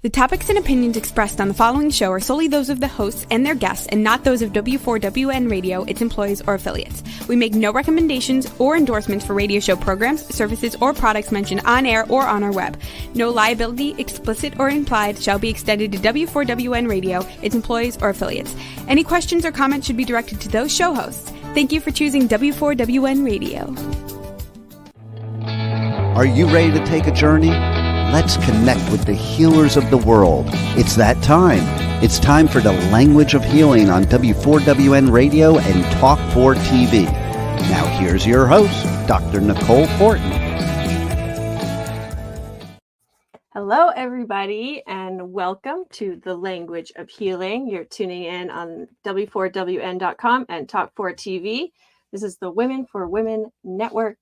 The topics and opinions expressed on the following show are solely those of the hosts and their guests and not those of W4WN Radio, its employees, or affiliates. We make no recommendations or endorsements for radio show programs, services, or products mentioned on air or on our web. No liability, explicit or implied, shall be extended to W4WN Radio, its employees, or affiliates. Any questions or comments should be directed to those show hosts. Thank you for choosing W4WN Radio. Are you ready to take a journey? Let's connect with the healers of the world. It's that time. It's time for the Language of Healing on W4WN Radio and Talk 4 TV. Now here's your host, Dr. Nicole Fortin. Hello, everybody, and welcome to the Language of Healing. You're tuning in on W4WN.com and Talk 4 TV. This is the Women for Women Network,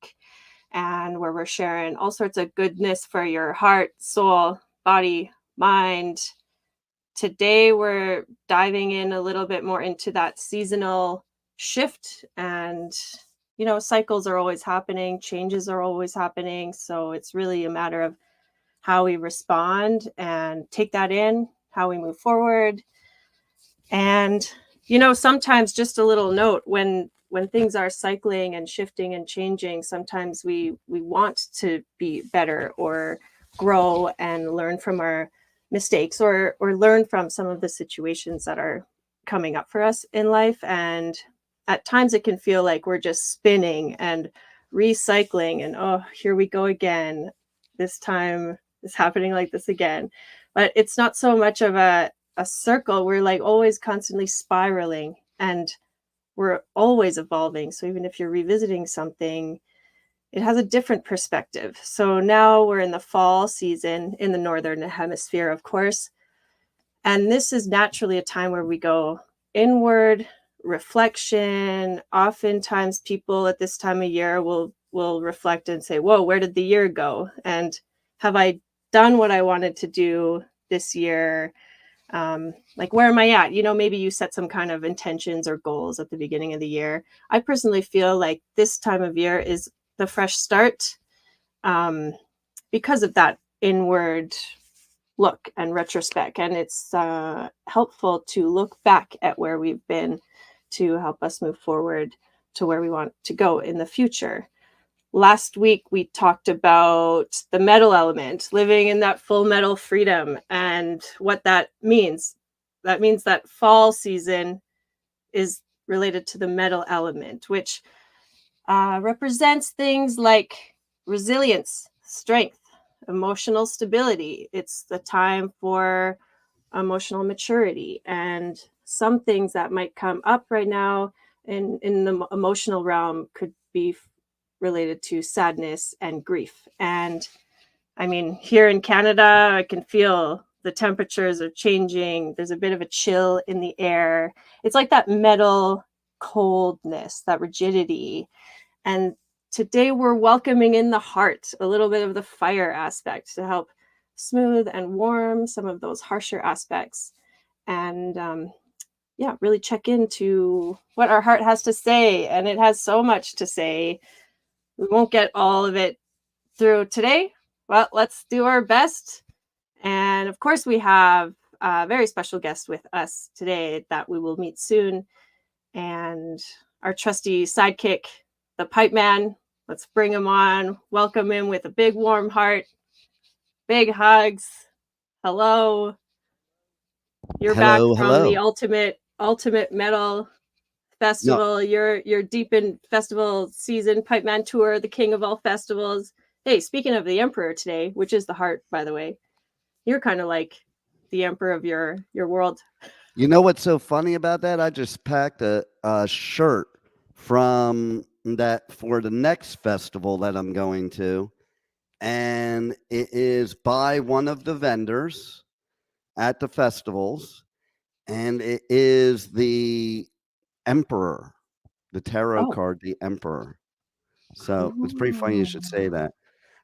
and where we're sharing all sorts of goodness for your heart, soul, body, mind. Today, we're diving in a little bit more into that seasonal shift. And, you know, cycles are always happening, changes are always happening. So it's really a matter of how we respond and take that in, how we move forward. And, you know, sometimes just a little note, when things are cycling and shifting and changing, sometimes we want to be better or grow and learn from our mistakes or learn from some of the situations that are coming up for us in life. And at times it can feel like we're just spinning and recycling and, oh, here we go again. This time it's happening like this again. But it's not so much of a circle. We're like always constantly spiraling, and we're always evolving. So even if you're revisiting something, it has a different perspective. So now we're in the fall season in the Northern Hemisphere, of course. And this is naturally a time where we go inward, reflection. Oftentimes people at this time of year will reflect and say, whoa, where did the year go? And have I done what I wanted to do this year? Like, where am I at? You know, maybe you set some kind of intentions or goals at the beginning of the year. I personally feel like this time of year is the fresh start because of that inward look and retrospect. And it's helpful to look back at where we've been to help us move forward to where we want to go in the future. Last week, we talked about the metal element, living in that full metal freedom, and what that means. That means that fall season is related to the metal element, which represents things like resilience, strength, emotional stability. It's the time for emotional maturity, and some things that might come up right now in the emotional realm could be related to sadness and grief. And I mean, here in Canada, I can feel the temperatures are changing. There's a bit of a chill in the air. It's like that metal coldness, that rigidity. And today we're welcoming in the heart, a little bit of the fire aspect to help smooth and warm some of those harsher aspects. And really check into what our heart has to say. And it has so much to say. We won't get all of it through today. Well, let's do our best. And of course, we have a very special guest with us today that we will meet soon. And our trusty sidekick, the pipe man. Let's bring him on. Welcome him with a big warm heart. Big hugs. Hello. You're back from the ultimate metal festival. No. You're deep in festival season, Pipe Man Tour, the king of all festivals. Hey, speaking of the emperor today, which is the heart, by the way, you're kind of like the emperor of your world. You know what's so funny about that? I just packed a shirt from that for the next festival that I'm going to, and it is by one of the vendors at the festivals, and it is the Emperor, the tarot card, the Emperor. So it's pretty funny you should say that.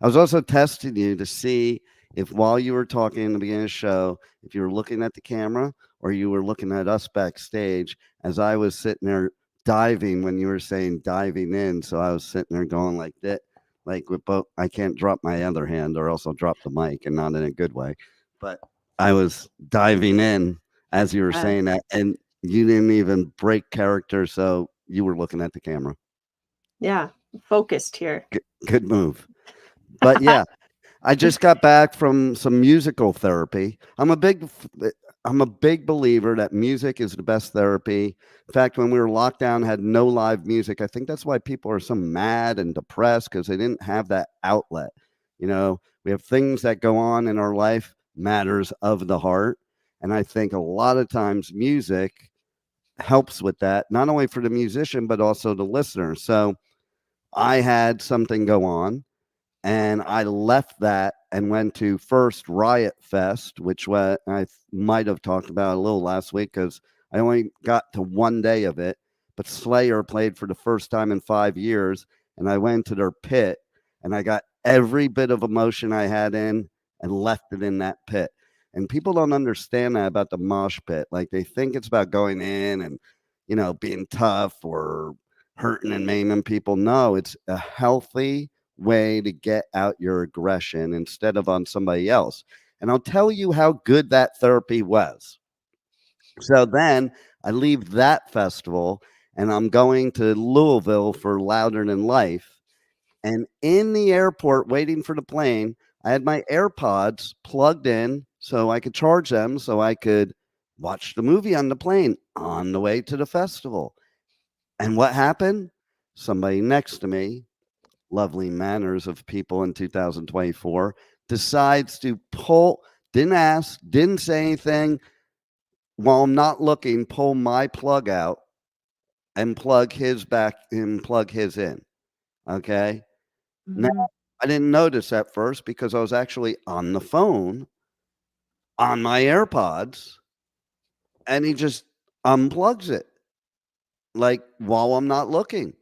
I was also testing you to see if while you were talking in the beginning of the show, if you were looking at the camera or you were looking at us backstage as I was sitting there diving when you were saying diving in. So I was sitting there going like that, like with both. I can't drop my other hand or else I'll drop the mic, and not in a good way. But I was diving in as you were saying that, and you didn't even break character, so you were looking at the camera. Yeah, focused here. Good move. But yeah, I just got back from some musical therapy. I'm a big believer that music is the best therapy. In fact, when we were locked down, had no live music. I think that's why people are so mad and depressed, because they didn't have that outlet. You know, we have things that go on in our life, matters of the heart. And I think a lot of times music helps with that, not only for the musician, but also the listener. So I had something go on, and I left that and went to first Riot Fest, which I might have talked about a little last week because I only got to one day of it. But Slayer played for the first time in 5 years, and I went to their pit, and I got every bit of emotion I had in and left it in that pit. And people don't understand that about the mosh pit. Like, they think it's about going in and, being tough or hurting and maiming people. No, it's a healthy way to get out your aggression instead of on somebody else. And I'll tell you how good that therapy was. So then I leave that festival and I'm going to Louisville for Louder Than Life. And in the airport, waiting for the plane, I had my AirPods plugged in so I could charge them so I could watch the movie on the plane on the way to the festival. And what happened? Somebody next to me, lovely manners of people in 2024, decides to didn't ask, didn't say anything, while I'm not looking, pull my plug out and plug his back and plug his in. Okay. Now, I didn't notice at first because I was actually on the phone on my AirPods, and he just unplugs it like while I'm not looking.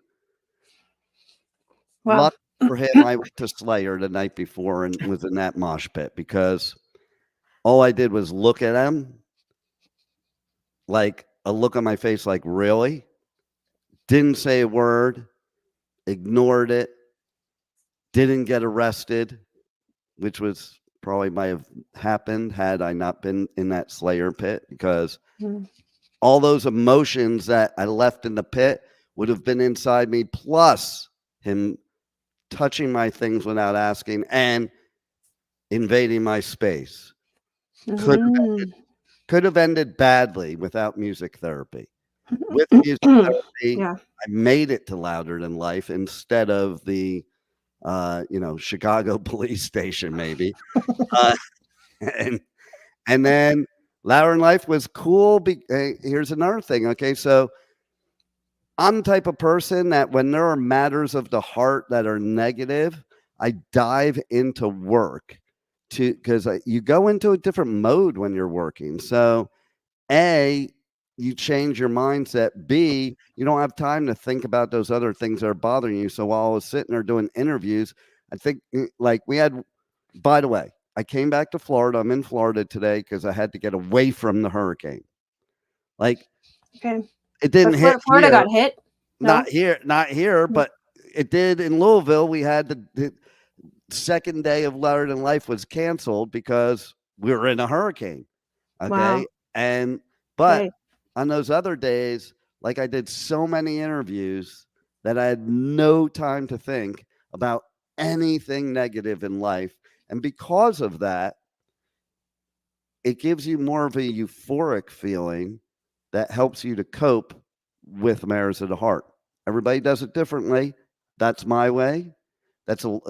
Wow. Luck for him, I went to Slayer the night before and was in that mosh pit because all I did was look at him, like a look on my face, like, really? Didn't say a word, ignored it, didn't get arrested, which was probably might have happened had I not been in that Slayer pit, because all those emotions that I left in the pit would have been inside me, plus him touching my things without asking and invading my space. Could have ended badly without music therapy. With music therapy, Yeah. I made it to Louder Than Life instead of the Chicago police station, maybe. And then Louder Than Life was cool. Here's another thing. Okay, so I'm the type of person that when there are matters of the heart that are negative, I dive into work because you go into a different mode when you're working. So A, you change your mindset. B, you don't have time to think about those other things that are bothering you. So while I was sitting there doing interviews, I think by the way, I came back to Florida. I'm in Florida today because I had to get away from the hurricane. Like, okay. It didn't hit Florida here. got hit. No? Not here, but it did in Louisville. We had the second day of Louder Than Life was canceled because we were in a hurricane. Okay. Wow. But on those other days, like, I did so many interviews that I had no time to think about anything negative in life. And because of that, it gives you more of a euphoric feeling that helps you to cope with matters of the heart. Everybody does it differently. That's my way. That's a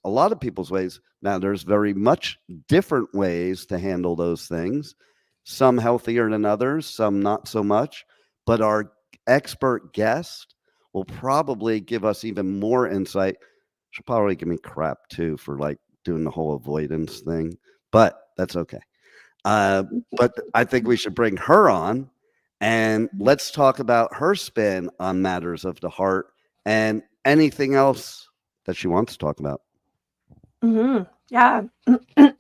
lot of people's ways. Now, there's very much different ways to handle those things, some healthier than others, some not so much. But our expert guest will probably give us even more insight. She'll probably give me crap too for like doing the whole avoidance thing, but that's okay. But I think we should bring her on and let's talk about her spin on matters of the heart and anything else that she wants to talk about. Yeah.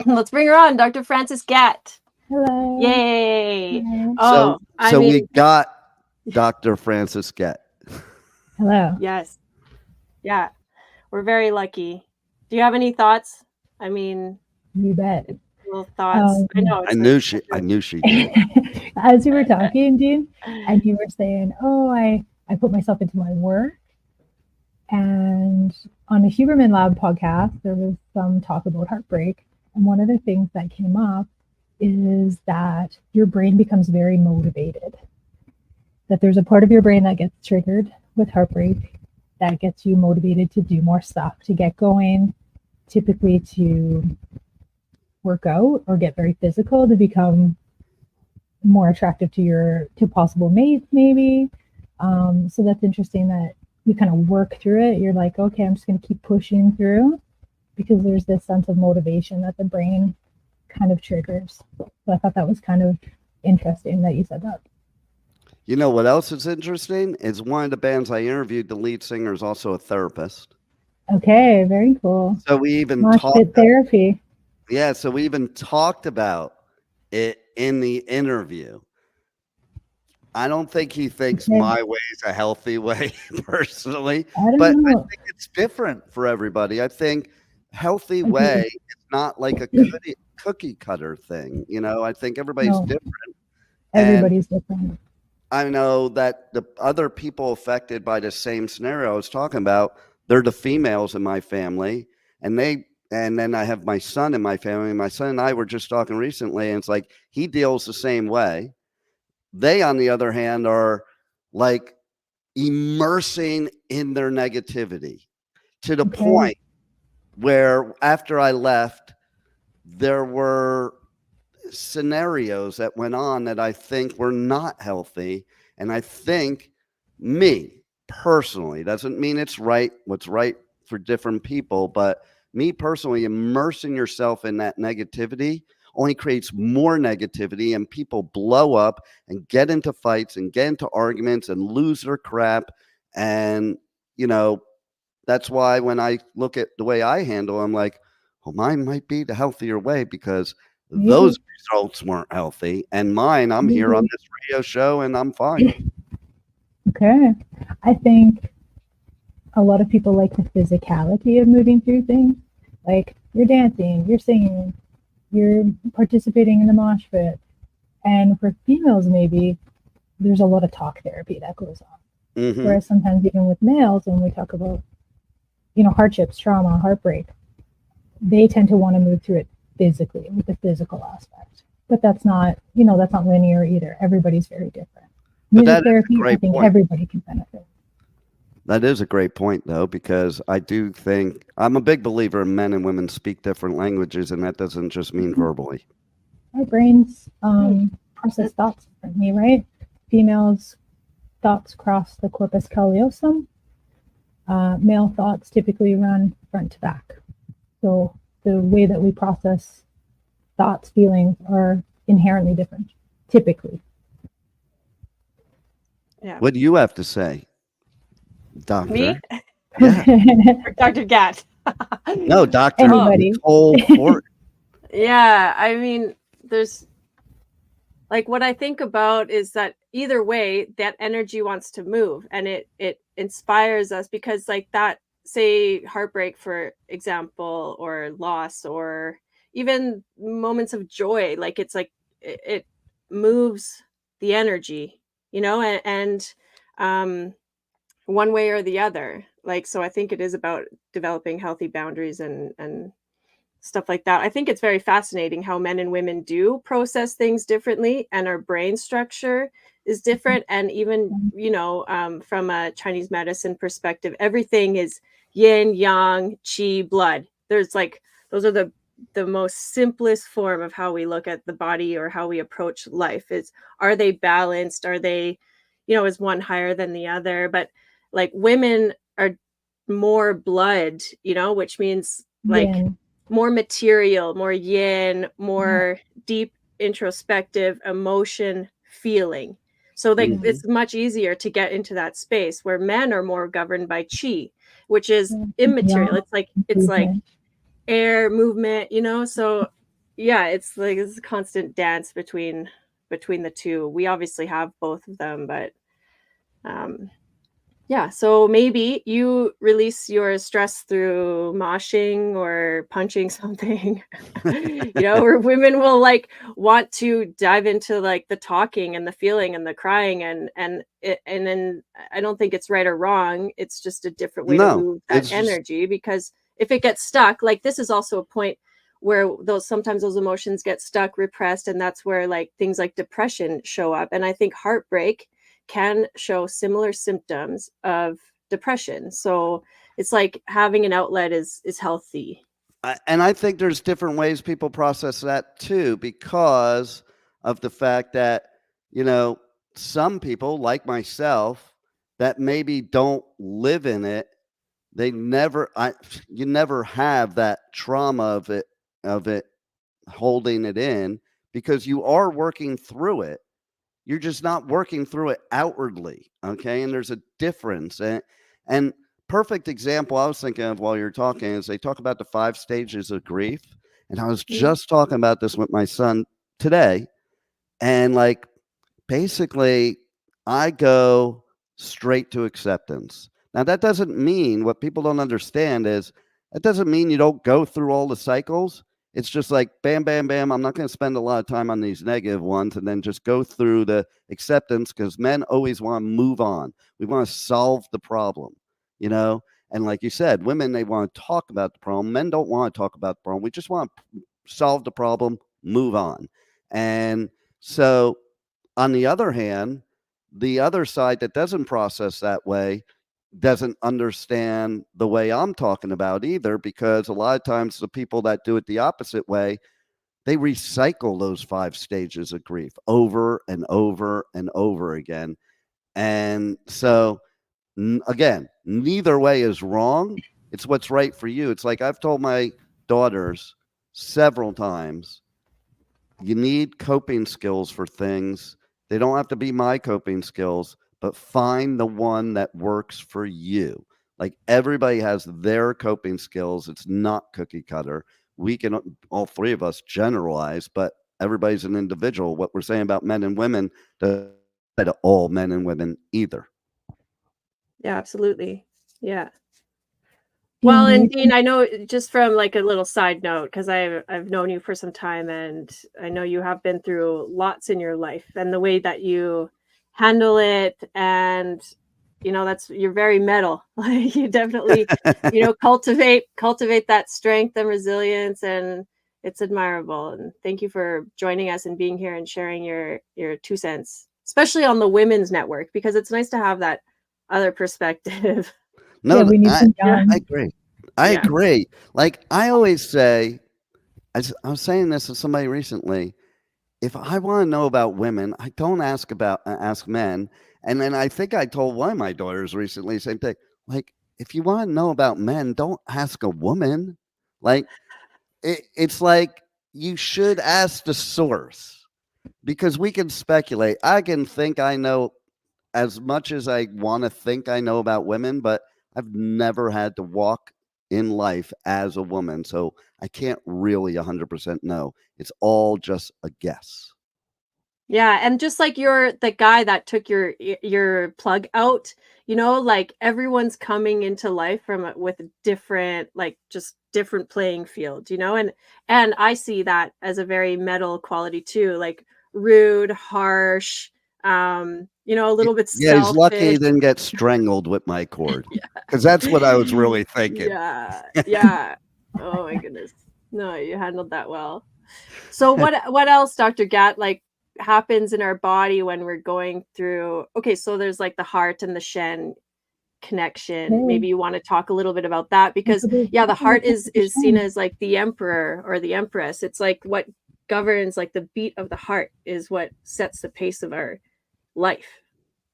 Let's bring her on, Dr. Frances Gatt. Hello. Yay. So we got Dr. Frances Gatt. Hello. Yes. Yeah. We're very lucky. Do you have any thoughts? I mean, you bet. little thoughts. I know. I knew she did. As you were talking, Dean, and you were saying, "Oh, I put myself into my work," and on the Huberman Lab podcast, there was some talk about heartbreak, and one of the things that came up is that your brain becomes very motivated. That there's a part of your brain that gets triggered with heartbreak that gets you motivated to do more stuff, to get going, typically to work out or get very physical, to become more attractive to possible mates, maybe. So that's interesting that you kind of work through it. You're like, okay, I'm just going to keep pushing through because there's this sense of motivation that the brain kind of triggers. So I thought that was kind of interesting that you said that. You know what else is interesting? Is one of the bands I interviewed, the lead singer is also a therapist. Okay, very cool. So we even talked therapy. Yeah, so we even talked about it in the interview. I don't think he thinks my way is a healthy way, personally. I think it's different for everybody. I think healthy way is not like a cookie cutter thing. You know, I think everybody's different. Everybody's different. I know that the other people affected by the same scenario I was talking about, they're the females in my family, and then I have my son in my family. My son and I were just talking recently, and it's like he deals the same way. They, on the other hand, are like immersing in their negativity to the point where after I left, there were scenarios that went on that I think were not healthy. And I think me personally, doesn't mean it's right, what's right for different people, but me personally, immersing yourself in that negativity only creates more negativity, and people blow up and get into fights and get into arguments and lose their crap. And, you know, that's why when I look at the way I handle, I'm like, well, mine might be the healthier way because those results weren't healthy. And mine, I'm here on this radio show and I'm fine. Okay. I think a lot of people like the physicality of moving through things. Like you're dancing, you're singing, you're participating in the mosh pit. And for females, maybe there's a lot of talk therapy that goes on. Mm-hmm. Whereas sometimes even with males, when we talk about, you know, hardships, trauma, heartbreak, they tend to want to move through it physically with the physical aspect. But that's not, you know, that's not linear either. Everybody's very different. Music therapy, I think everybody can benefit. That is a great point, though, because I do think I'm a big believer in men and women speak different languages, and that doesn't just mean verbally. Our brains process thoughts differently, right? Females' thoughts cross the corpus callosum. Male thoughts typically run front to back. So the way that we process thoughts, feelings are inherently different, typically. Yeah. What do you have to say, Doctor? Me? Yeah. Or Dr. Gatt? No, Dr. Nicole Fort. Yeah, I mean, there's like what I think about is that either way, that energy wants to move, and it inspires us because like that, say heartbreak, for example, or loss, or even moments of joy, like it's like it moves the energy, you know, and one way or the other. Like, so I think it is about developing healthy boundaries and stuff like that. I think it's very fascinating how men and women do process things differently, and our brain structure is different. And even, you know, from a Chinese medicine perspective, everything is yin, yang, qi, blood. There's like, those are the most simplest form of how we look at the body or how we approach life. Is, are they balanced? Are they, you know, is one higher than the other? But like women are more blood, you know, which means like more material, more yin, more deep introspective emotion feeling. So like it's much easier to get into that space, where men are more governed by qi, which is immaterial. It's like air movement, you know. So yeah, it's like it's a constant dance between the two. We obviously have both of them, but Yeah, so maybe you release your stress through moshing or punching something, or women will like want to dive into like the talking and the feeling and the crying and then I don't think it's right or wrong. It's just a different way to No, move that it's just energy because if it gets stuck, like this is also a point where sometimes those emotions get stuck, repressed, and that's where like things like depression show up. And I think heartbreak can show similar symptoms of depression. So it's like having an outlet is healthy. and I think there's different ways people process that too, because of the fact that, you know, some people like myself that maybe don't live in it, they never, you never have that trauma of it holding it in because you are working through it. You're just not working through it outwardly. Okay. And there's a difference. And perfect example I was thinking of while you're talking is they talk about the 5 stages of grief. And I was Mhm. just talking about this with my son today. And like, basically, I go straight to acceptance. Now, that doesn't mean what people don't understand is that doesn't mean you don't go through all the cycles. It's just like bam, bam, bam. I'm not going to spend a lot of time on these negative ones and then just go through the acceptance because men always want to move on. We want to solve the problem, you know? And like you said, women, they want to talk about the problem. Men don't want to talk about the problem. We just want to solve the problem, move on. And so on the other hand, the other side that doesn't process that way doesn't understand the way I'm talking about either, because a lot of times the people that do it the opposite way, they recycle those 5 stages of grief over and over and over again. And so, again, neither way is wrong. It's what's right for you. It's like I've told my daughters several times, you need coping skills for things. They don't have to be my coping skills, but find the one that works for you. Like everybody has their coping skills. It's not cookie cutter. We can, all 3 of us, generalize, but everybody's an individual. What we're saying about men and women doesn't apply to all men and women either. Yeah, absolutely. Yeah. Do you Well, and need Dean, I know just from like a little side note, because I've known you for some time, and I know you have been through lots in your life, and the way that you handle it, and that's you're very metal. Like you definitely, cultivate that strength and resilience, and it's admirable. And thank you for joining us and being here and sharing your 2 cents, especially on the women's network, because it's nice to have that other perspective. yeah, No, we need some Yeah. I young. agree. I Yeah. agree. Like I always say, I was saying this to somebody recently. If I want to know about women, I don't ask men. And then I think I told one of my daughters recently, same thing. Like, if you want to know about men, don't ask a woman. Like, it's like you should ask the source because we can speculate. I can think I know as much as I want to think I know about women, but I've never had to walk in life as a woman. So I can't really 100% know. It's all just a guess. Yeah, and just like you're the guy that took your plug out, like everyone's coming into life with a different, like just different playing field, and I see that as a very metal quality too, like rude, harsh, a little bit Yeah, he's lucky he selfish. didn't get strangled with my cord, because that's what I was really thinking. Yeah, yeah. Oh my goodness. No, you handled that well. So what else, Dr. Gatt, like happens in our body when we're going through okay, so there's like the heart and the Shen connection. Okay, Maybe you want to talk a little bit about that because yeah, the heart is seen as like the emperor or the empress. It's like what governs like the beat of the heart is what sets the pace of our life,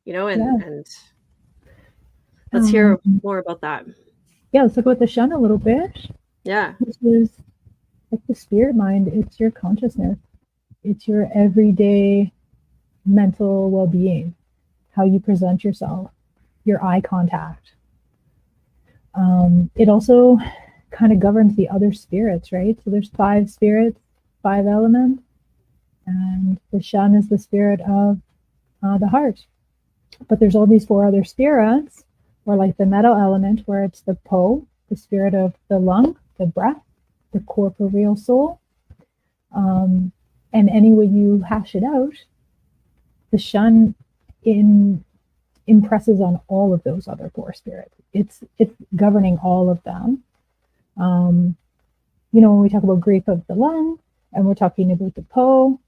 yeah. and let's hear more about that. Yeah, let's talk about the Shen a little bit, Yeah. which is like the spirit mind. It's your consciousness. It's your everyday mental well-being, how you present yourself, your eye contact. It also kind of governs the other spirits, right? So there's 5 spirits, 5 elements, and the Shen is the spirit of the heart. But there's all these 4 other spirits or like the metal element, where it's the Po, the spirit of the lung, the breath, the corporeal soul. And any way you hash it out, the Shen impresses on all of those other four spirits. It's governing all of them. When we talk about grief of the lung, and we're talking about the Po,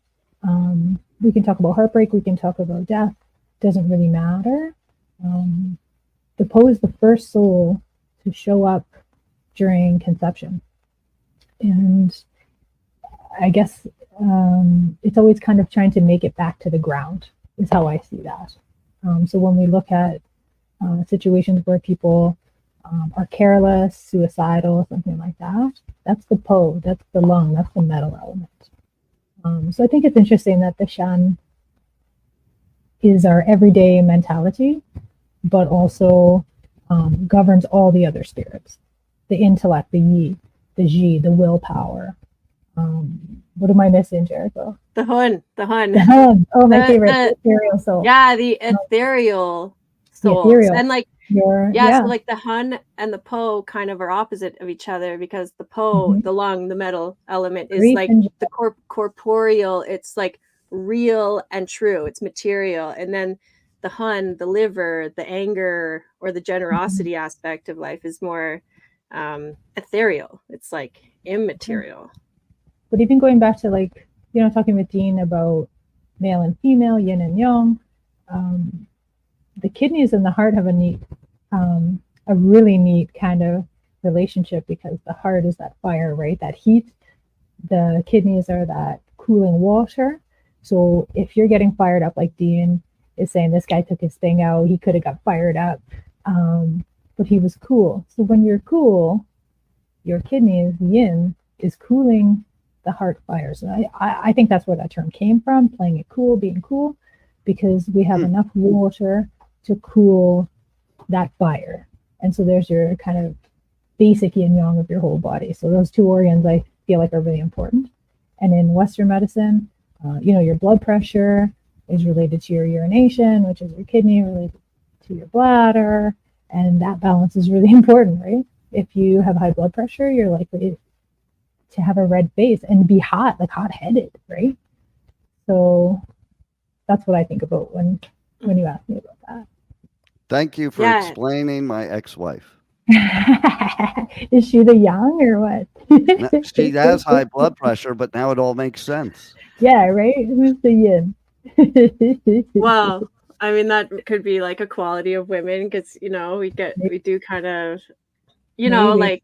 we can talk about heartbreak, we can talk about death. Doesn't really matter. The Po is the first soul to show up during conception, and I guess it's always kind of trying to make it back to the ground, is how I see that. So when we look at situations where people are careless, suicidal, something like that, that's the Po, that's the lung, that's the metal element. So I think it's interesting that the Shen is our everyday mentality, but also governs all the other spirits, the intellect, the Yi, the Ji, the willpower. What am I missing, Jericho? The Hun. The Hun. Oh, my favorite. The ethereal soul. Yeah, the ethereal souls. Ethereal. And like, yeah, so like the Hun and the Po kind of are opposite of each other, because the Po, the lung, the metal element, is Great like the corporeal. It's like real and true. It's material. And then the Hun, the liver, the anger, or the generosity aspect of life is more ethereal. It's like immaterial. But even going back to like, talking with Dean about male and female, yin and yang, the kidneys and the heart have a really neat kind of relationship, because the heart is that fire, right? That heat. The kidneys are that cooling water. So if you're getting fired up, like Dean is saying, this guy took his thing out, he could have got fired up, but he was cool. So when you're cool, your kidneys, yin, is cooling the heart fires. And I think that's where that term came from, playing it cool, being cool, because we have enough water to cool that fire. And so there's your kind of basic yin yang of your whole body. So those two organs, I feel like, are really important. And in Western medicine, your blood pressure is related to your urination, which is your kidney, related to your bladder. And that balance is really important, right? If you have high blood pressure, you're likely to have a red face and be hot, like hot-headed, right? So that's what I think about when you ask me about that. Thank you for explaining my ex-wife. Is she the yang or what? No, she has high blood pressure, but now it all makes sense. Yeah, right? Who's the yin? Well, I mean, that could be like a quality of women, because, we do kind of, like,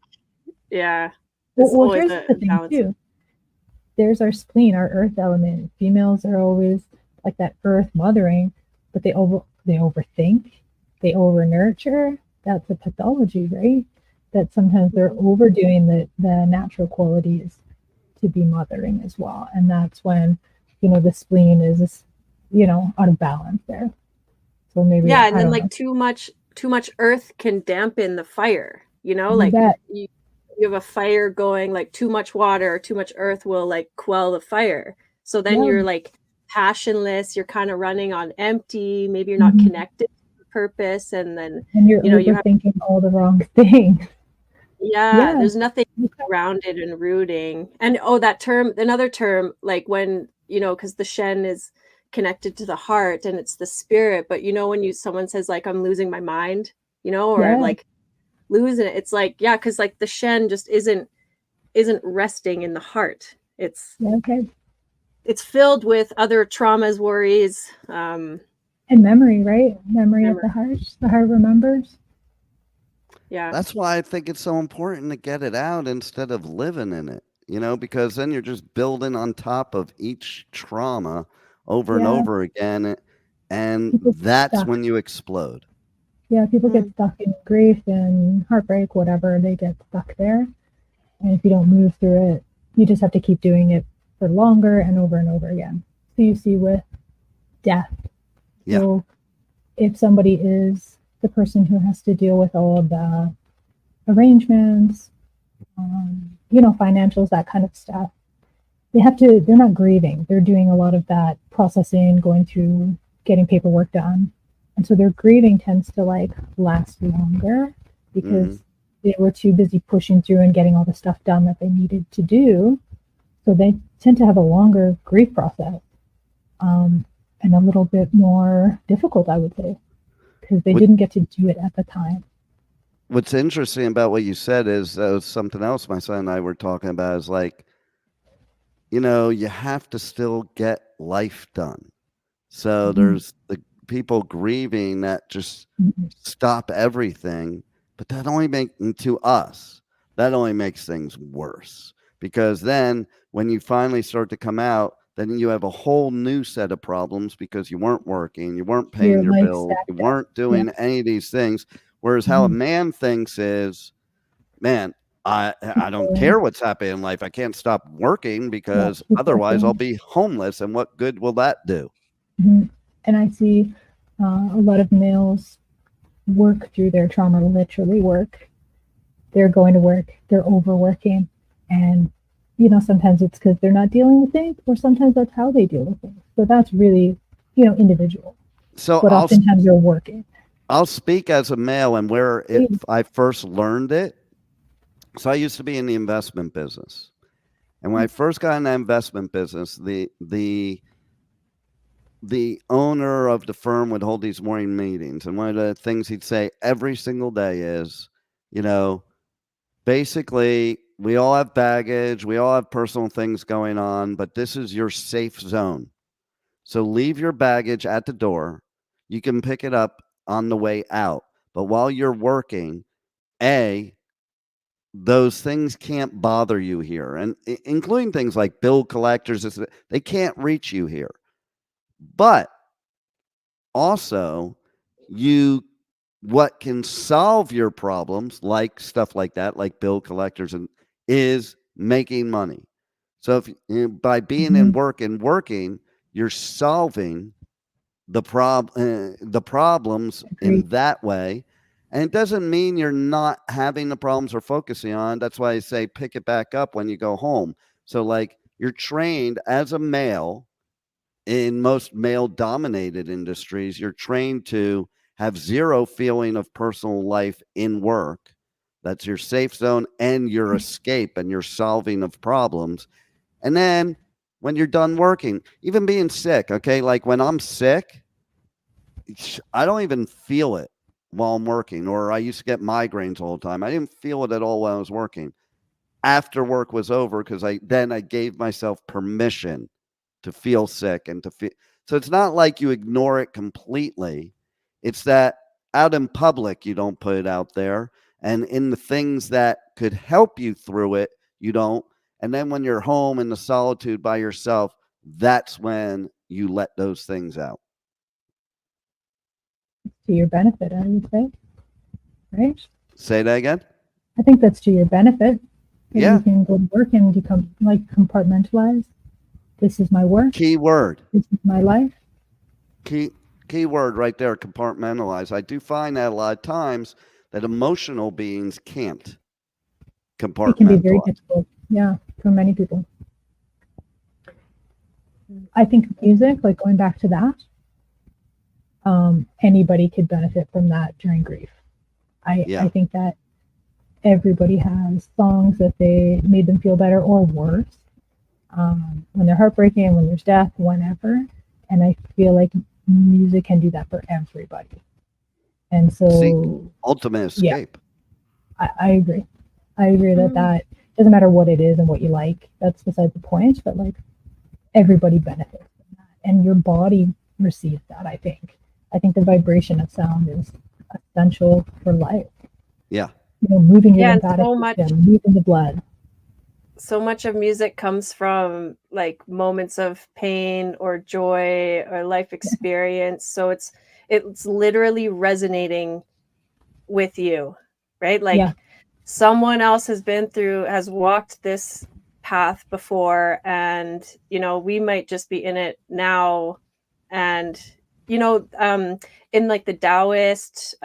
yeah. Well, here's the thing too. There's our spleen, our earth element. Females are always like that earth mothering, but they overthink, they over nurture. That's a pathology, right? That sometimes they're overdoing the natural qualities to be mothering as well. And that's when, the spleen is, out of balance there. So maybe and then like too much earth can dampen the fire, like you have a fire going, like too much water or too much earth will like quell the fire. So then you're like passionless, you're kind of running on empty, maybe you're not connected to purpose, and then you're thinking all the wrong things. There's nothing grounded and rooting. And another term, like when, because the Shen is connected to the heart and it's the spirit, but when someone says like, I'm losing my mind, or like losing it, it's like, because like the Shen just isn't resting in the heart. It's it's filled with other traumas, worries, and memory, right? Memory of the heart. The heart remembers. Yeah, that's why I think it's so important to get it out instead of living in it, because then you're just building on top of each trauma over and over again, and that's when you explode. Yeah, people get stuck in grief and heartbreak, whatever. They get stuck there. And if you don't move through it, you just have to keep doing it for longer and over again. So you see with death. Yeah. So if somebody is the person who has to deal with all of the arrangements, financials, that kind of stuff, they're not grieving. They're doing a lot of that processing, going through, getting paperwork done. And so their grieving tends to like last longer because they were too busy pushing through and getting all the stuff done that they needed to do. So they tend to have a longer grief process, and a little bit more difficult, I would say, because they didn't get to do it at the time. What's interesting about what you said is something else my son and I were talking about is like, you know, you have to still get life done. So there's the people grieving that just stop everything, but that only to us, that only makes things worse, because then when you finally start to come out, then you have a whole new set of problems because you weren't working, you weren't paying your bills, you weren't doing any of these things. Whereas how a man thinks is, man, I don't care what's happening in life. I can't stop working because otherwise I'll be homeless. And what good will that do? And I see a lot of males work through their trauma, literally work. They're going to work, they're overworking. And, you know, sometimes it's because they're not dealing with things, or sometimes that's how they deal with things. So that's really, you know, individual. So but oftentimes they're working. I'll speak as a male and where I first learned it. So I used to be in the investment business. And when I first got in the investment business, the owner of the firm would hold these morning meetings. And one of the things he'd say every single day is, you know, basically, we all have baggage, we all have personal things going on, but this is your safe zone. So leave your baggage at the door. You can pick it up on the way out. But while you're working, those things can't bother you here, and including things like bill collectors, they can't reach you here. But also, what can solve your problems, like stuff like that, like bill collectors, is making money. So if by being in work and working, you're solving the problems in that way. And it doesn't mean you're not having the problems or focusing on. That's why I say pick it back up when you go home. So like you're trained as a male in most male dominated industries, you're trained to have zero feeling of personal life in work. That's your safe zone and your escape and your solving of problems. And then when you're done working, even being sick, okay, like when I'm sick, I don't even feel it while I'm working, or I used to get migraines all the time. I didn't feel it at all when I was working. After work was over, because I gave myself permission to feel sick and to feel. So it's not like you ignore it completely. It's that out in public, you don't put it out there. And in the things that could help you through it, you don't. And then when you're home in the solitude by yourself, that's when you let those things out. To your benefit, I would say. Right? Say that again? I think that's to your benefit. Yeah. You can go to work and become like compartmentalize. This is my work. Key word. This is my life. Key word right there, compartmentalize. I do find that a lot of times that emotional beings can't compartmentalize. It can be very difficult, yeah, for many people. I think music, like going back to that, anybody could benefit from that during grief. I think that everybody has songs that they made them feel better or worse when they're heartbreaking, when there's death, whenever. And I feel like music can do that for everybody. And so ultimate escape. I agree. I agree that doesn't matter what it is and what you like. That's beside the point. But like everybody benefits from that, and your body receives that. I think the vibration of sound is essential for life. Yeah. You know, moving your lymphatic system, moving the blood. So much of music comes from like moments of pain or joy or life experience. So it's literally resonating with you, right? Like someone else has walked this path before, and you know, we might just be in it now. And you know, in like the Taoist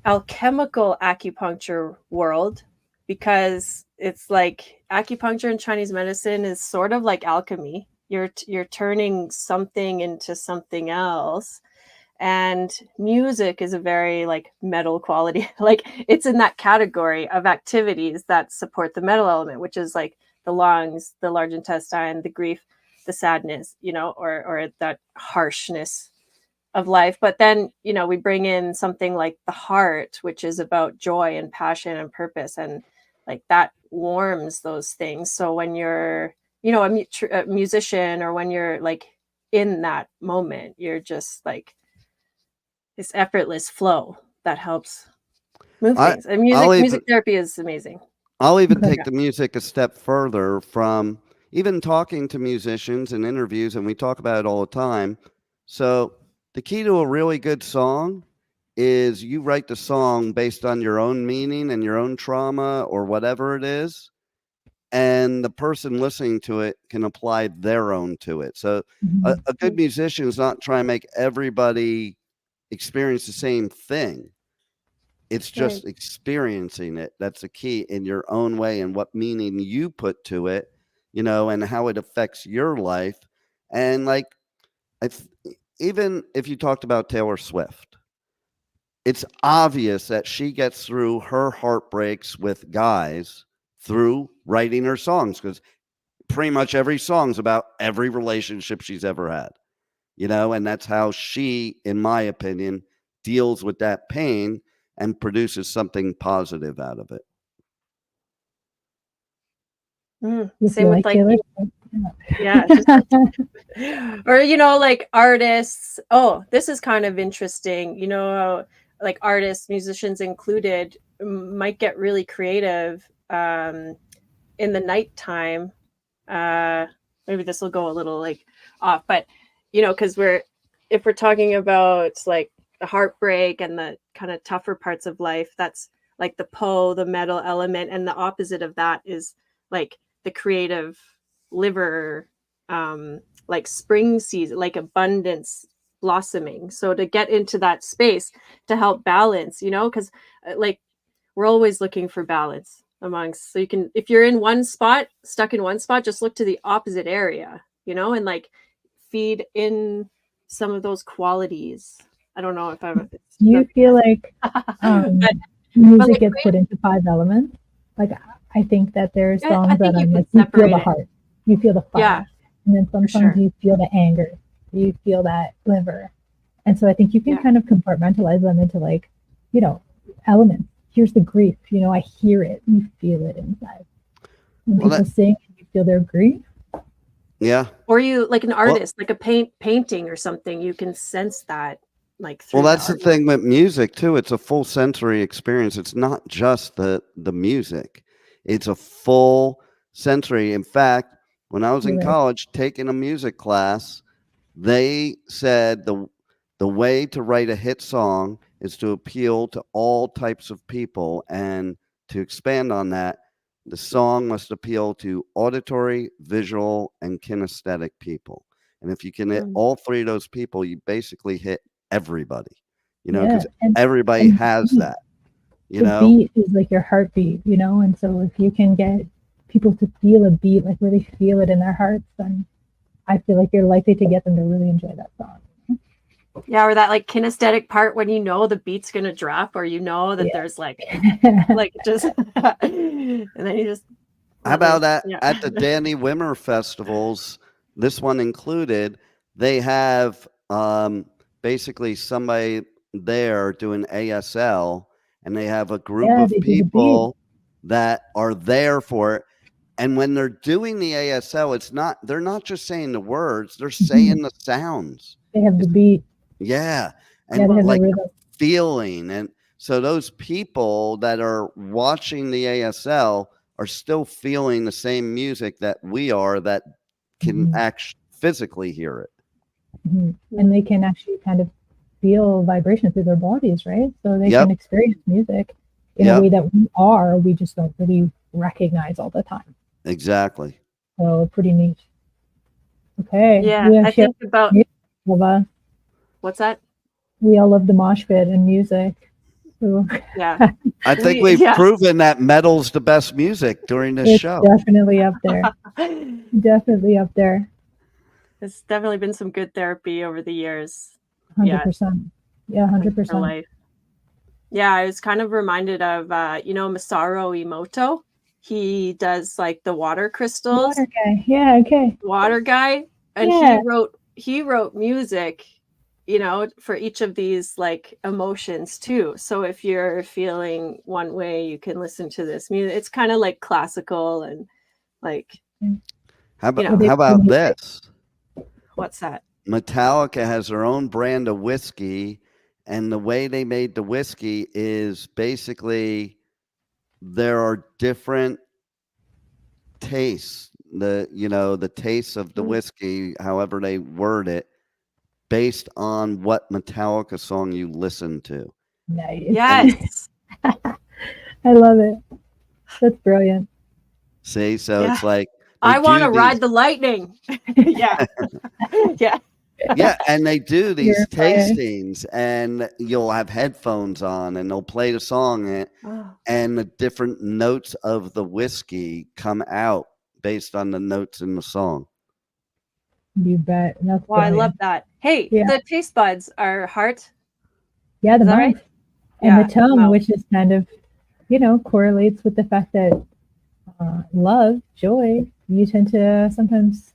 alchemical acupuncture world, because it's like acupuncture and Chinese medicine is sort of like alchemy. You're turning something into something else. And music is a very like metal quality, like it's in that category of activities that support the metal element, which is like the lungs, the large intestine, the grief, the sadness, you know, or that harshness of life. But then, you know, we bring in something like the heart, which is about joy and passion and purpose, and like that warms those things. So when you're, you know, a musician, or when you're like in that moment, you're just like this effortless flow that helps move I, things. And I'll even, music therapy is amazing. I'll even Okay. take the music a step further from even talking to musicians in interviews, and we talk about it all the time. So the key to a really good song is you write the song based on your own meaning and your own trauma or whatever it is, and the person listening to it can apply their own to it. So a good musician is not trying to make everybody experience the same thing. It's just experiencing it. That's the key in your own way, and what meaning you put to it, you know, and how it affects your life. And like, even if you talked about Taylor Swift, it's obvious that she gets through her heartbreaks with guys through writing her songs, because pretty much every song's about every relationship she's ever had, you know, and that's how she, in my opinion, deals with that pain and produces something positive out of it. Same with like, yeah, or, you know, like artists. Oh, this is kind of interesting. You know, like artists, musicians included, might get really creative in the nighttime. Maybe this will go a little like off, but you know, because if we're talking about like the heartbreak and the kind of tougher parts of life, that's like the metal element, and the opposite of that is like the creative liver, like spring season, like abundance, blossoming. So to get into that space to help balance, you know, because like we're always looking for balance amongst, so you can, if you're in one spot, stuck in one spot, just look to the opposite area, you know, and like feed in some of those qualities. I don't know if I'm. You feel like music gets put into 5 elements. Like I think that there's songs that are like, you feel the heart, you feel the fire, and then some songs you feel the anger, you feel that liver, and so I think you can kind of compartmentalize them into like, you know, elements. Here's the grief, you know, I hear it, you feel it inside. When people sing, you feel their grief. Yeah. Or you, like an artist, like a painting or something, you can sense that. Like, well, that's the thing with music too. It's a full sensory experience. It's not just the music. It's a full sensory. In fact, when I was in college taking a music class, they said the way to write a hit song is to appeal to all types of people. And to expand on that, the song must appeal to auditory, visual, and kinesthetic people. And if you can hit all 3 of those people, you basically hit everybody, you know, because everybody has that, you know. The beat is like your heartbeat, you know, and so if you can get people to feel a beat, like really feel it in their hearts, then I feel like you're likely to get them to really enjoy that song. Yeah, or that like kinesthetic part when you know the beat's gonna drop, or you know that there's like just and then you just. How about that at the Danny Wimmer festivals, this one included, they have basically somebody there doing ASL, and they have a group of people that are there for it. And when they're doing the ASL, they're not just saying the words, they're saying the sounds. They have the beat. Yeah. And like feeling. And so those people that are watching the ASL are still feeling the same music that we are, that can actually physically hear it. And they can actually kind of feel vibration through their bodies, right? So they can experience music in a way that we just don't really recognize all the time. Exactly. So pretty neat. Okay. Yeah, I think about what's that? We all love the mosh pit and music. So yeah. I think we've proven that metal's the best music during this show. Definitely up there. Definitely up there. There's definitely been some good therapy over the years. 100%. Yeah, for 100%. life. Yeah, I was kind of reminded of Masaru Emoto. He does like the water crystals. Water guy. Yeah, okay. Water guy. And Yeah. he wrote music, for each of these like emotions too. So if you're feeling one way, you can listen to this music. It's kind of like classical and like How about this? What's that? Metallica has their own brand of whiskey, and the way they made the whiskey is basically there are different tastes. The taste of the whiskey, however they word it, based on what Metallica song you listen to. Nice. Yes. I love it. That's brilliant. See, so it's like I want to ride the lightning. Yeah. Yeah. Yeah, and they do these You're fine. tastings, and you'll have headphones on, and they'll play the song, and the different notes of the whiskey come out based on the notes in the song. You bet. That's Well, I brilliant. love that. Hey, the taste buds are heart. Yeah, the Is that mouth. right? And Yeah, the tongue, mouth. which is kind of, correlates with the fact that love, joy, you tend to sometimes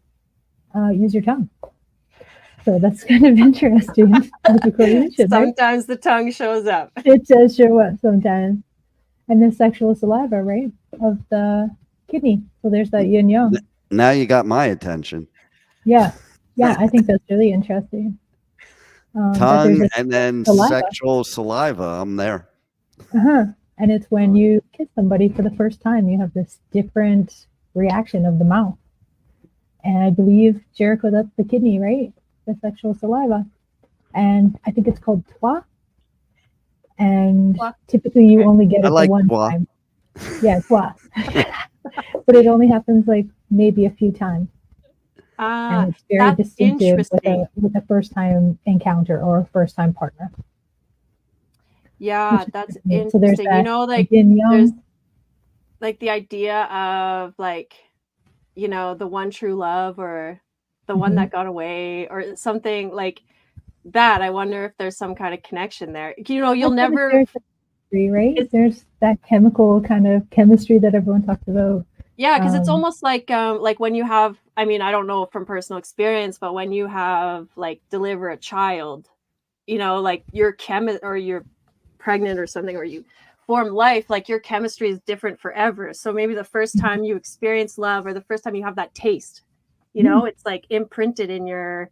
use your tongue. So that's kind of interesting. The correlation, Sometimes the tongue shows up. It does show up sometimes. And the sexual saliva, right, of the kidney. So there's that yin yang. Now you got my attention. Yeah. Yeah, I think that's really interesting. Tongue and then sexual saliva. I'm there. And it's when you kiss somebody for the first time, you have this different reaction of the mouth. And I believe, Jericho, that's the kidney, right? The sexual saliva. And I think it's called toi. And typically you only get it the one time. Yeah, toi. But it only happens like maybe a few times. And it's very distinctive with a first time encounter or a first time partner. Yeah, that's interesting. So there's that there's like the idea of like, the one true love or the one that got away or something like that. I wonder if there's some kind of connection there. You'll never, right? There's that chemical kind of chemistry that everyone talks about. Yeah, because it's almost like when you have, I don't know from personal experience, but when you have like deliver a child, like your or you're pregnant or something, or you form life, like your chemistry is different forever. So maybe the first time you experience love or the first time you have that taste, it's like imprinted in your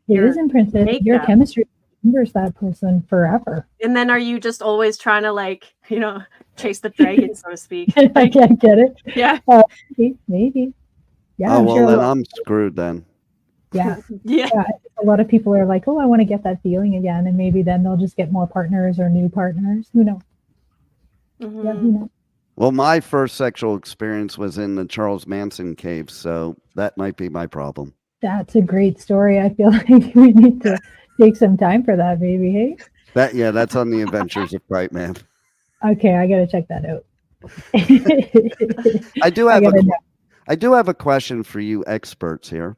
It is imprinted. makeup. Your chemistry remembers that person forever. And then are you just always trying to like, chase the dragon, so to speak? I can't get it. Yeah. Maybe. Yeah. Oh, well, then I'm screwed then. Yeah. Yeah. A lot of people are like, oh, I want to get that feeling again. And maybe then they'll just get more partners or new partners. Who knows? Mm-hmm. Yeah, who knows? Well, my first sexual experience was in the Charles Manson cave, so that might be my problem. That's a great story. I feel like we need to take some time for that, maybe. Hey? That's on the Adventures of Bright Man. Okay, I gotta check that out. I do have a question for you experts here.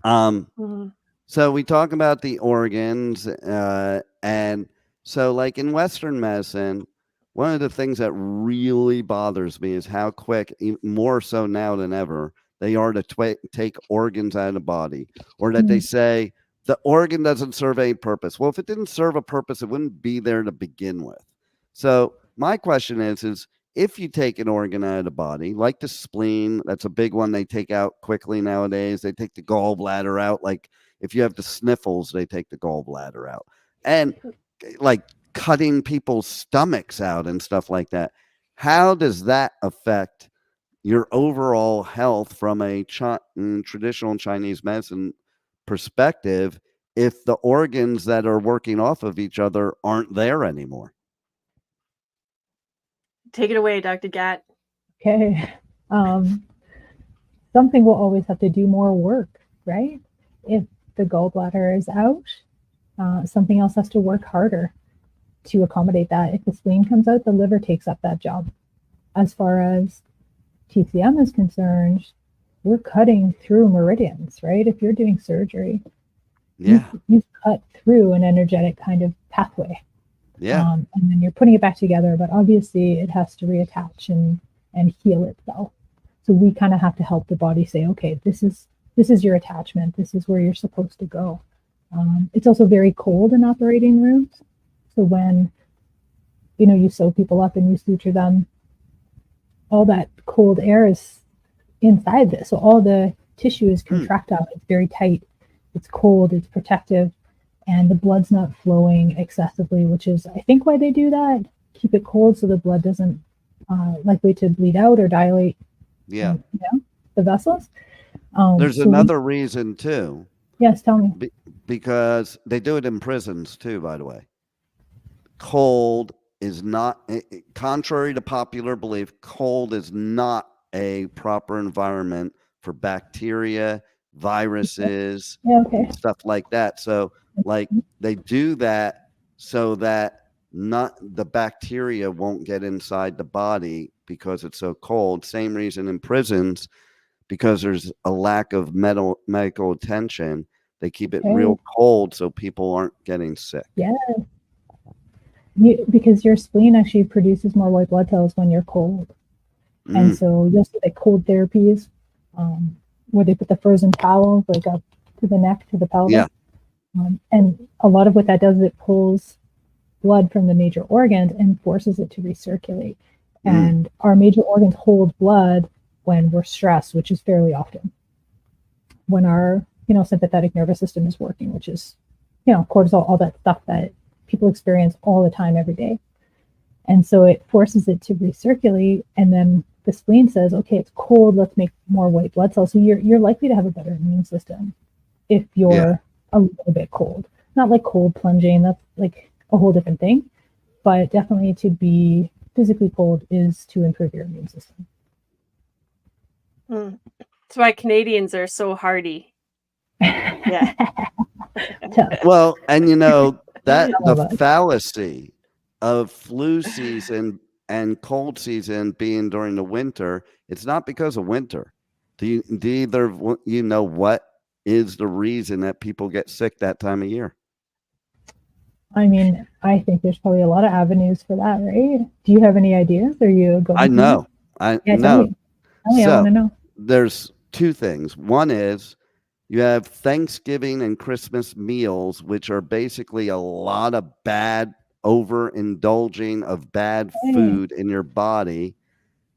So we talk about the organs, and so like in Western medicine, one of the things that really bothers me is how quick, more so now than ever, they are to take organs out of the body, or that they say the organ doesn't serve any purpose. Well, if it didn't serve a purpose, it wouldn't be there to begin with. So my question is if you take an organ out of the body, like the spleen, that's a big one they take out quickly nowadays. They take the gallbladder out. Like if you have the sniffles, they take the gallbladder out. And like cutting people's stomachs out and stuff like that. How does that affect your overall health from a traditional Chinese medicine perspective if the organs that are working off of each other aren't there anymore? Take it away, Dr. Gatt. Okay. Something will always have to do more work, right? If the gallbladder is out, something else has to work harder to accommodate that. If the spleen comes out, the liver takes up that job. As far as TCM is concerned, we're cutting through meridians, right? If you're doing surgery, Yeah. You've cut through an energetic kind of pathway. Yeah. And then you're putting it back together, but obviously it has to reattach and heal itself. So we kind of have to help the body say, okay, this is your attachment. This is where you're supposed to go. It's also very cold in operating rooms. So when, you sew people up and you suture them, all that cold air is inside this. So all the tissue is contractile. It's very tight. It's cold. It's protective. And the blood's not flowing excessively, which is, I think, why they do that. Keep it cold so the blood doesn't likely to bleed out or dilate. Yeah. The vessels. There's another reason too. Yes, tell me. Because they do it in prisons too, by the way. Cold is not, contrary to popular belief, cold is not a proper environment for bacteria, viruses, and stuff like that. So like they do that so that not the bacteria won't get inside the body because it's so cold. Same reason in prisons, because there's a lack of medical attention, they keep it real cold so people aren't getting sick. Yeah. Because your spleen actually produces more white blood cells when you're cold. And so you'll see the cold therapies where they put the frozen towels like up to the neck, to the pelvis. Yeah. And a lot of what that does is it pulls blood from the major organs and forces it to recirculate. And our major organs hold blood when we're stressed, which is fairly often. When our, sympathetic nervous system is working, which is, cortisol, all that stuff that people experience all the time, every day. And so it forces it to recirculate. And then the spleen says, okay, it's cold, let's make more white blood cells. So you're likely to have a better immune system if you're a little bit cold. Not like cold plunging, that's like a whole different thing. But definitely to be physically cold is to improve your immune system. That's why Canadians are so hardy. Yeah. Well, and that the fallacy of flu season and cold season being during the winter, it's not because of winter. Do you know what is the reason that people get sick that time of year? I mean, I think there's probably a lot of avenues for that, right? Do you have any ideas? Are you going? I know. Tell me, I want to know. There's two things. One is you have Thanksgiving and Christmas meals, which are basically a lot of bad overindulging of bad food in your body.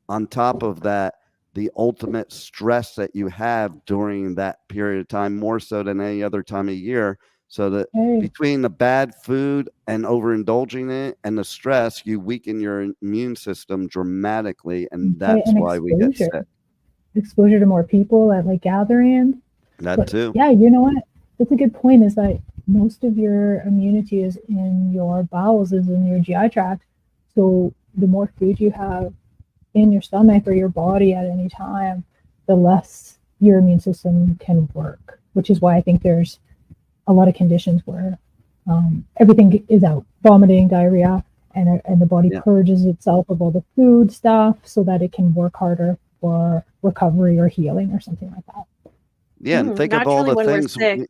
On top of that, the ultimate stress that you have during that period of time, more so than any other time of year. So that between the bad food and overindulging it and the stress, you weaken your immune system dramatically. And that's why we get sick. Exposure to more people at like gatherings. That too. Yeah, you know what? That's a good point, is that most of your immunity is in your bowels, is in your GI tract. So the more food you have in your stomach or your body at any time, the less your immune system can work, which is why I think there's a lot of conditions where everything is out, vomiting, diarrhea, and the body purges itself of all the food stuff so that it can work harder for recovery or healing or something like that. Yeah, and think of all the things. Go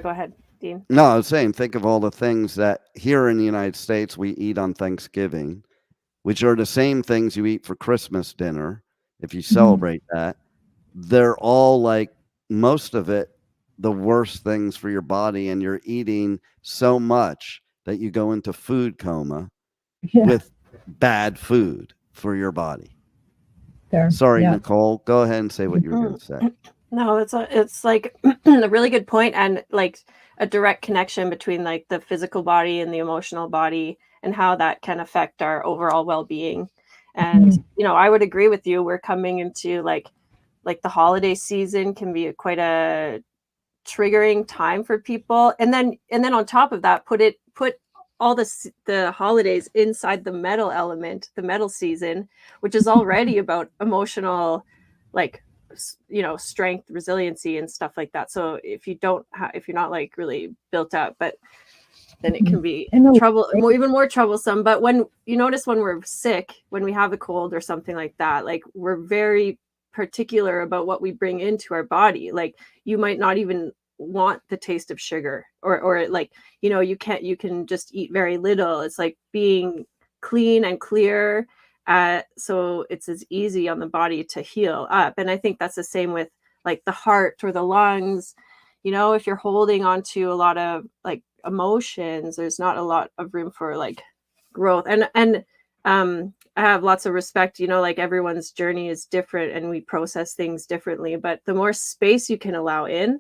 ahead, Dean. No, I was saying, think of all the things that here in the United States we eat on Thanksgiving, which are the same things you eat for Christmas dinner if you celebrate that. They're all, like, most of it, the worst things for your body, and you're eating so much that you go into food coma with bad food for your body. Sorry, Nicole, go ahead and say what you were going to say. No, it's like a really good point, and like a direct connection between like the physical body and the emotional body, and how that can affect our overall well-being. And I would agree with you. We're coming into like the holiday season can be quite a triggering time for people, and then on top of that, put all the holidays inside the metal element, the metal season, which is already about emotional, like, strength, resiliency, and stuff like that. So if you're not like really built up, but then it can be even more troublesome. But when you notice when we're sick, when we have a cold or something like that, like we're very particular about what we bring into our body. Like you might not even want the taste of sugar, or like, you can just eat very little. It's like being clean and clear, so it's as easy on the body to heal up. And I think that's the same with like the heart or the lungs. If you're holding on to a lot of like emotions, there's not a lot of room for like growth. And I have lots of respect, like everyone's journey is different and we process things differently, but the more space you can allow in,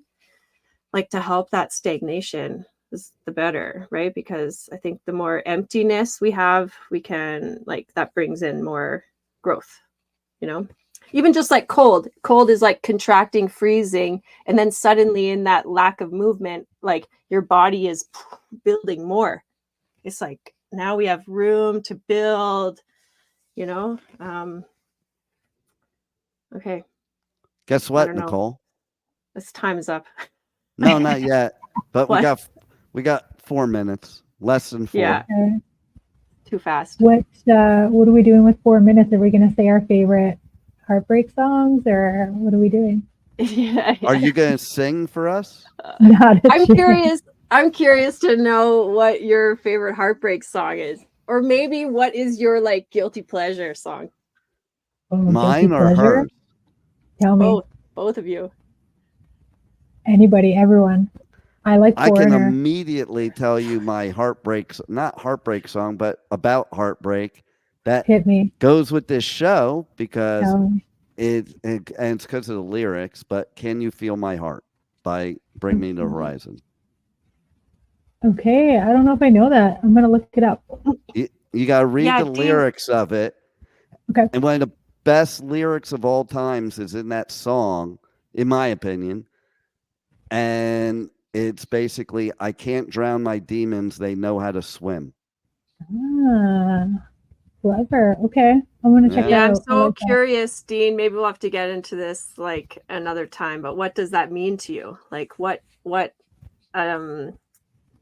like to help that stagnation, is the better, right? Because I think the more emptiness we have, we can, like, that brings in more growth, even just like cold is like contracting, freezing, and then suddenly in that lack of movement, like your body is building more. It's like now we have room to build, okay, Guess what, Nicole? This time is up. No, not yet. But What? we got 4 minutes. Less than 4. Yeah. Too fast. What are we doing with 4 minutes? Are we going to say our favorite heartbreak songs, or what are we doing? Yeah. Are you going to sing for us? I'm curious to know what your favorite heartbreak song is, or maybe what is your like guilty pleasure song? Mine or hers? Tell me. Both of you. Anybody, everyone. I can immediately tell you my not heartbreak song, but about heartbreak that hit me. Goes with this show because it's because of the lyrics. But Can You Feel My Heart by Bring Me to the Horizon. Okay, I don't know if I know that. I'm gonna look it up. You gotta read the lyrics of it. Okay. And one of the best lyrics of all times is in that song, in my opinion. And it's basically, I can't drown my demons, they know how to swim. Clever. Okay, I'm going to check that out. I'm so curious, Dean. Maybe we'll have to get into this like another time, but what does that mean to you? Like what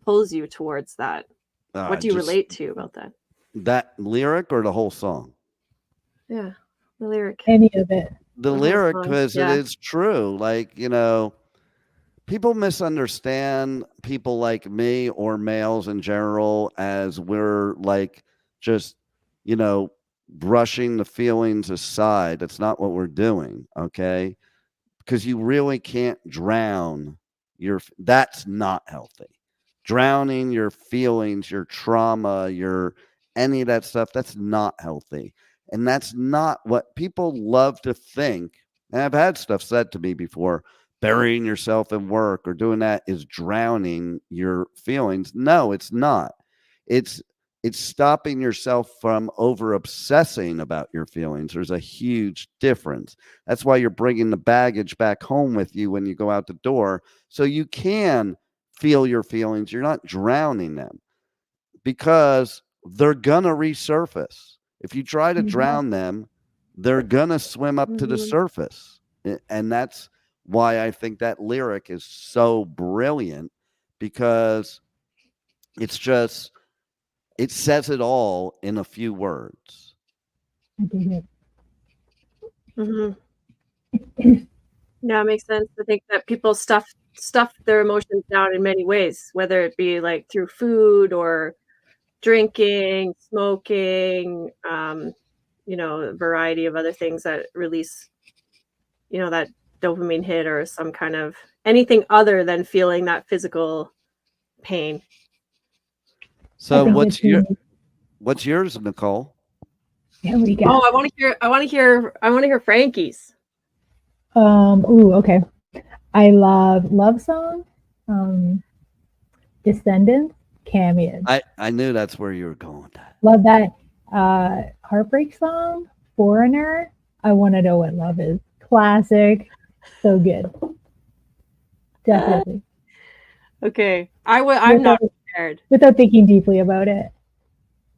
pulls you towards that? What do you relate to about that? That lyric or the whole song? Yeah, the lyric. Any of it. The lyric, because it is true. Like, people misunderstand people like me or males in general as we're like just, brushing the feelings aside. That's not what we're doing, okay? Because you really can't drown that's not healthy. Drowning your feelings, your trauma, any of that stuff, that's not healthy. And that's not what people love to think. And I've had stuff said to me before. Burying yourself in work or doing that is drowning your feelings. No, it's not. It's stopping yourself from over obsessing about your feelings. There's a huge difference. That's why you're bringing the baggage back home with you when you go out the door, so you can feel your feelings. You're not drowning them, because they're gonna resurface. If you try to drown them, they're gonna swim up to the surface. And that's why I think that lyric is so brilliant, because it says it all in a few words. No, it makes sense. I think that people stuff their emotions down in many ways, whether it be like through food or drinking, smoking, a variety of other things that release, that dopamine hit, or some kind of anything other than feeling that physical pain. So what's yours, Nicole? Yeah, what do you got? I want to hear Frankie's. Okay. I love song. Descendants, Cameos. I knew that's where you were going with that. Love that. Heartbreak song, Foreigner. I Want to Know What Love Is. Classic. So good. Definitely. Okay. I'm not prepared. Without thinking deeply about it.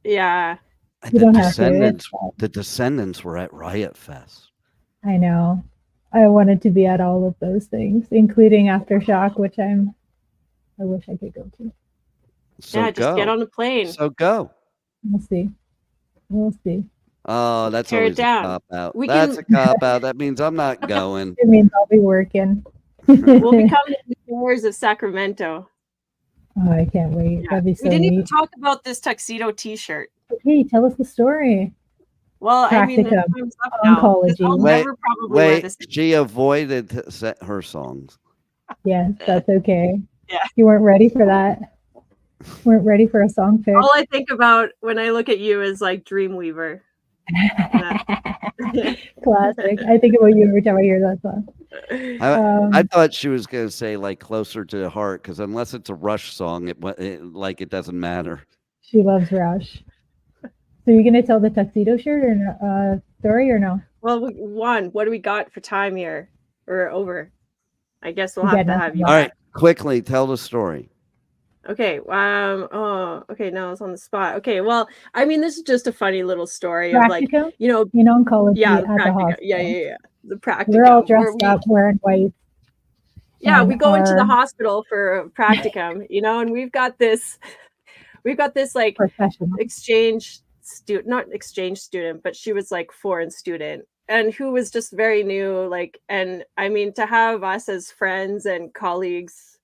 Yeah. The Descendants were at Riot Fest. I know. I wanted to be at all of those things, including Aftershock, which I wish I could go to. So just get on the plane. So go. We'll see. Oh, that's always a cop out. That's a cop out. That means I'm not going. It means I'll be working. We'll become the mayors of Sacramento. Oh, I can't wait. Yeah. That'd be so We didn't even neat. talk about this tuxedo T-shirt. Okay, tell us the story. Well, I mean, Practicum, time's up now. 'Cause I'll oncology. never probably wear Wait, this. she avoided to set her songs. Yes, that's okay. Yeah. You weren't ready for that. Weren't ready for a song pick. All I think about when I look at you is like Dreamweaver. Classic. I think about you every time I hear that song. I thought she was going to say like Closer to the Heart, because unless it's a Rush song, it doesn't matter. She loves Rush. So you're gonna tell the tuxedo shirt or story or no? Well, what do we got for time here? Or over? I guess we'll You have got to have nothing. you. All right, quickly tell the story. Okay. Okay. Now it's on the spot. Okay. Well, I mean, this is just a funny little story of like, Practicum? you know, In oncology yeah, at the practicum. hospital. Yeah. The practicum. We're all where dressed up wearing white. Yeah, and we go into the our hospital for practicum, you know, and we've got this like professional. not exchange student, but she was like foreign student and who was just very new, like, and I mean, to have us as friends and colleagues,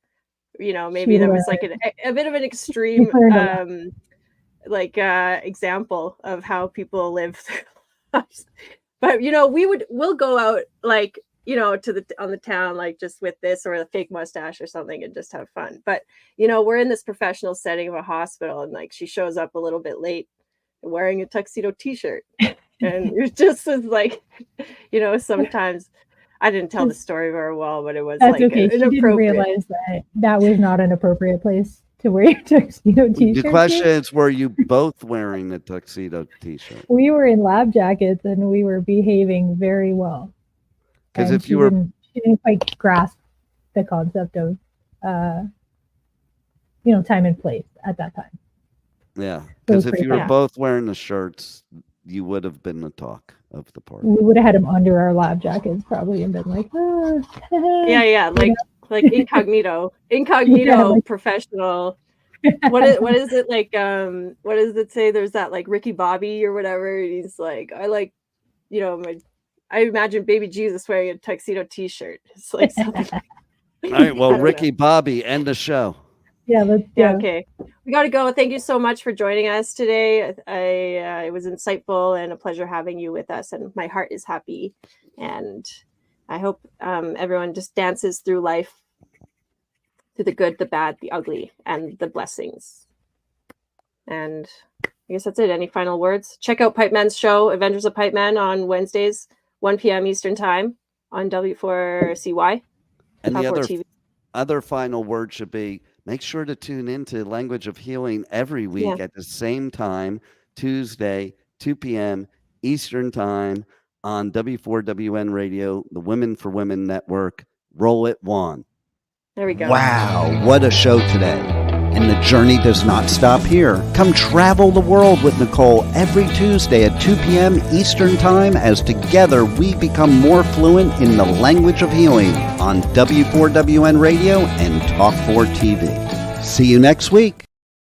you know, maybe there was like a bit of an extreme example of how people live their lives. But you know, we'll go out like, you know, on the town, like just with this or a fake mustache or something and just have fun. But you know, we're in this professional setting of a hospital and like she shows up a little bit late wearing a tuxedo T-shirt. And it just is like, you know, sometimes I didn't tell the story very well, but it was That's like okay. She didn't realize that was not an appropriate place to wear your tuxedo T-shirt. The question is, were you both wearing the tuxedo T-shirt? We were in lab jackets and we were behaving very well. Because And if you were, she didn't quite grasp the concept of, you know, time and place at that time. yeah, because if pretty you were fun. both wearing the shirts, you would have been the talk of the party. We would have had them under our lab jackets probably and been like, yeah, like incognito Yeah, like- professional. What is it like? What does it say? There's that like Ricky Bobby or whatever. And he's like, I like, you know, I imagine baby Jesus wearing a tuxedo T-shirt. It's like something. All right, well, I don't Ricky Bobby, end the show. Yeah, let's Yeah, okay. We got to go. Thank you so much for joining us today. It was insightful and a pleasure having you with us, and my heart is happy. And I hope everyone just dances through life, through the good, the bad, the ugly, and the blessings. And I guess that's it. Any final words? Check out Pipe Man's show, Avengers of Pipe Man, on Wednesdays, 1 p.m. Eastern Time on W4CY. And the Top 4 TV. other final word should be, make sure to tune into Language of Healing every week at the same time, Tuesday, 2 p.m. Eastern Time on W4WN Radio, the Women for Women Network. Roll it, Juan. There we go. Wow, what a show today. And the journey does not stop here. Come travel the world with Nicole every Tuesday at 2 p.m. Eastern Time as together we become more fluent in the language of healing on W4WN Radio and Talk 4 TV. See you next week.